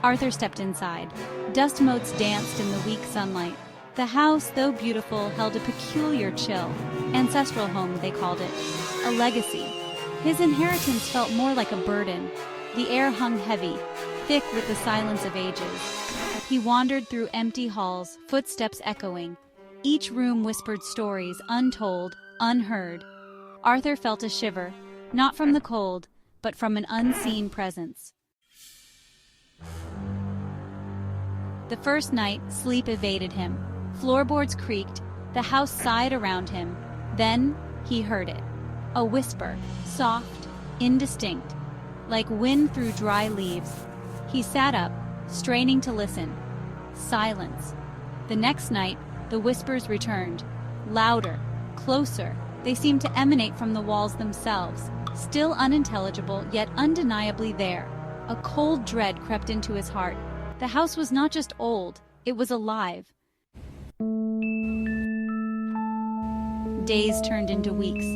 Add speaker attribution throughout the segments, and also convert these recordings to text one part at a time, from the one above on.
Speaker 1: Arthur stepped inside. Dust motes danced in the weak sunlight. The house, though beautiful, held a peculiar chill. Ancestral home, they called it. A legacy. His inheritance felt more like a burden. The air hung heavy, thick with the silence of ages. He wandered through empty halls, footsteps echoing. Each room whispered stories, untold, unheard. Arthur felt a shiver, not from the cold, but from an unseen presence. The first night, sleep evaded him. Floorboards creaked, the house sighed around him. Then he heard it. A whisper, soft, indistinct, like wind through dry leaves. He sat up, straining to listen. Silence. The next night, the whispers returned. Louder, closer. They seemed to emanate from the walls themselves. Still unintelligible, yet undeniably there. A cold dread crept into his heart. The house was not just old, it was alive. Days turned into weeks.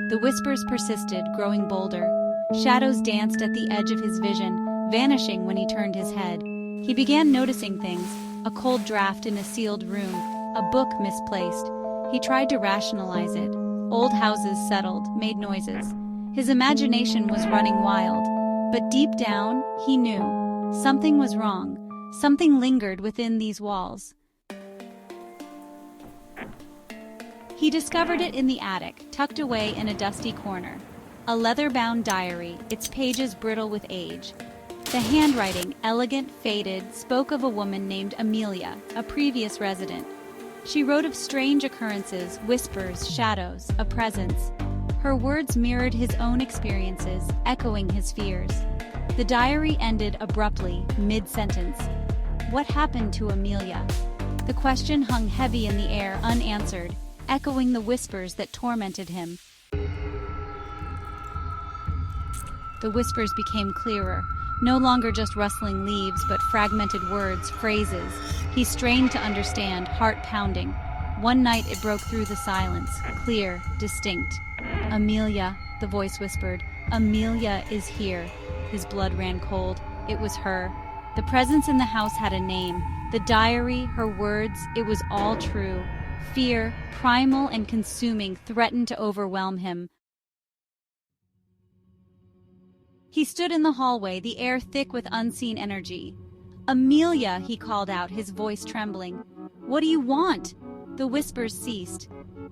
Speaker 1: The whispers persisted, growing bolder. Shadows danced at the edge of his vision, vanishing when he turned his head. He began noticing things, a cold draft in a sealed room, a book misplaced. He tried to rationalize it. Old houses settled, made noises. His imagination was running wild. But deep down, he knew. Something was wrong. Something lingered within these walls. He discovered it in the attic, tucked away in a dusty corner. A leather-bound diary, its pages brittle with age. The handwriting, elegant, faded, spoke of a woman named Amelia, a previous resident. She wrote of strange occurrences, whispers, shadows, a presence. Her words mirrored his own experiences, echoing his fears. The diary ended abruptly, mid-sentence. What happened to Amelia? The question hung heavy in the air, unanswered, echoing the whispers that tormented him. The whispers became clearer, no longer just rustling leaves, but fragmented words, phrases. He strained to understand, heart pounding. One night it broke through the silence, clear, distinct. Amelia, the voice whispered. Amelia is here. His blood ran cold. It was her. The presence in the house had a name. The diary, her words, it was all true. Fear, primal and consuming, threatened to overwhelm him. He stood in the hallway, the air thick with unseen energy. Amelia, he called out, his voice trembling. What do you want? The whispers ceased.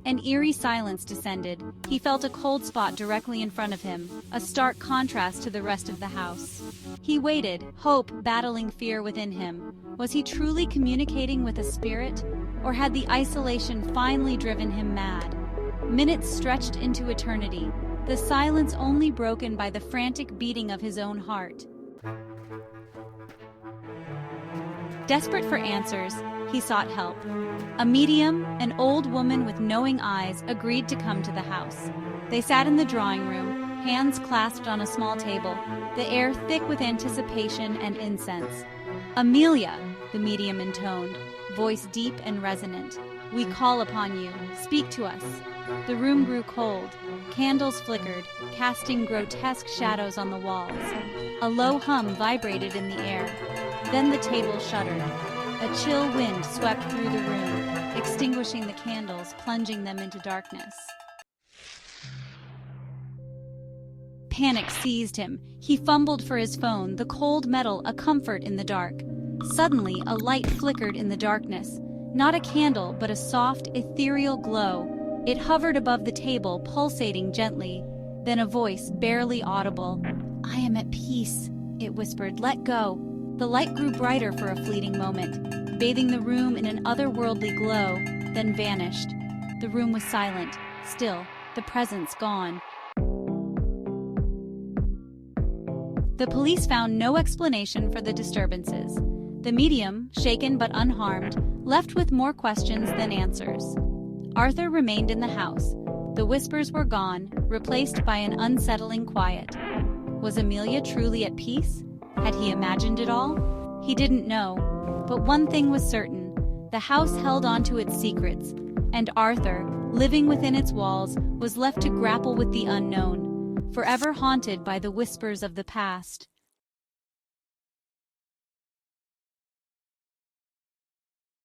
Speaker 1: An eerie silence descended. He felt a cold spot directly in front of him, a stark contrast to the rest of the house. He waited, hope battling fear within him. Was he truly communicating with a spirit, or had the isolation finally driven him mad? Minutes stretched into eternity, the silence only broken by the frantic beating of his own heart. Desperate for answers, he sought help. A medium, an old woman with knowing eyes, agreed to come to the house. They sat in the drawing room, hands clasped on a small table, the air thick with anticipation and incense. Amelia, the medium intoned, voice deep and resonant. We call upon you. Speak to us. The room grew cold. Candles flickered, casting grotesque shadows on the walls. A low hum vibrated in the air. Then the table shuddered. A chill wind swept through the room, extinguishing the candles, plunging them into darkness. Panic seized him. He fumbled for his phone, the cold metal a comfort in the dark. Suddenly, a light flickered in the darkness. Not a candle, but a soft, ethereal glow. It hovered above the table, pulsating gently. Then a voice, barely audible. I am at peace, it whispered. Let go. The light grew brighter for a fleeting moment, bathing the room in an otherworldly glow, then vanished. The room was silent, still, the presence gone. The police found no explanation for the disturbances. The medium, shaken but unharmed, left with more questions than answers. Arthur remained in the house. The whispers were gone, replaced by an unsettling quiet. Was Amelia truly at peace? Had he imagined it all? He didn't know. But one thing was certain. The house held on to its secrets, and Arthur, living within its walls, was left to grapple with the unknown, forever haunted by the whispers of the past.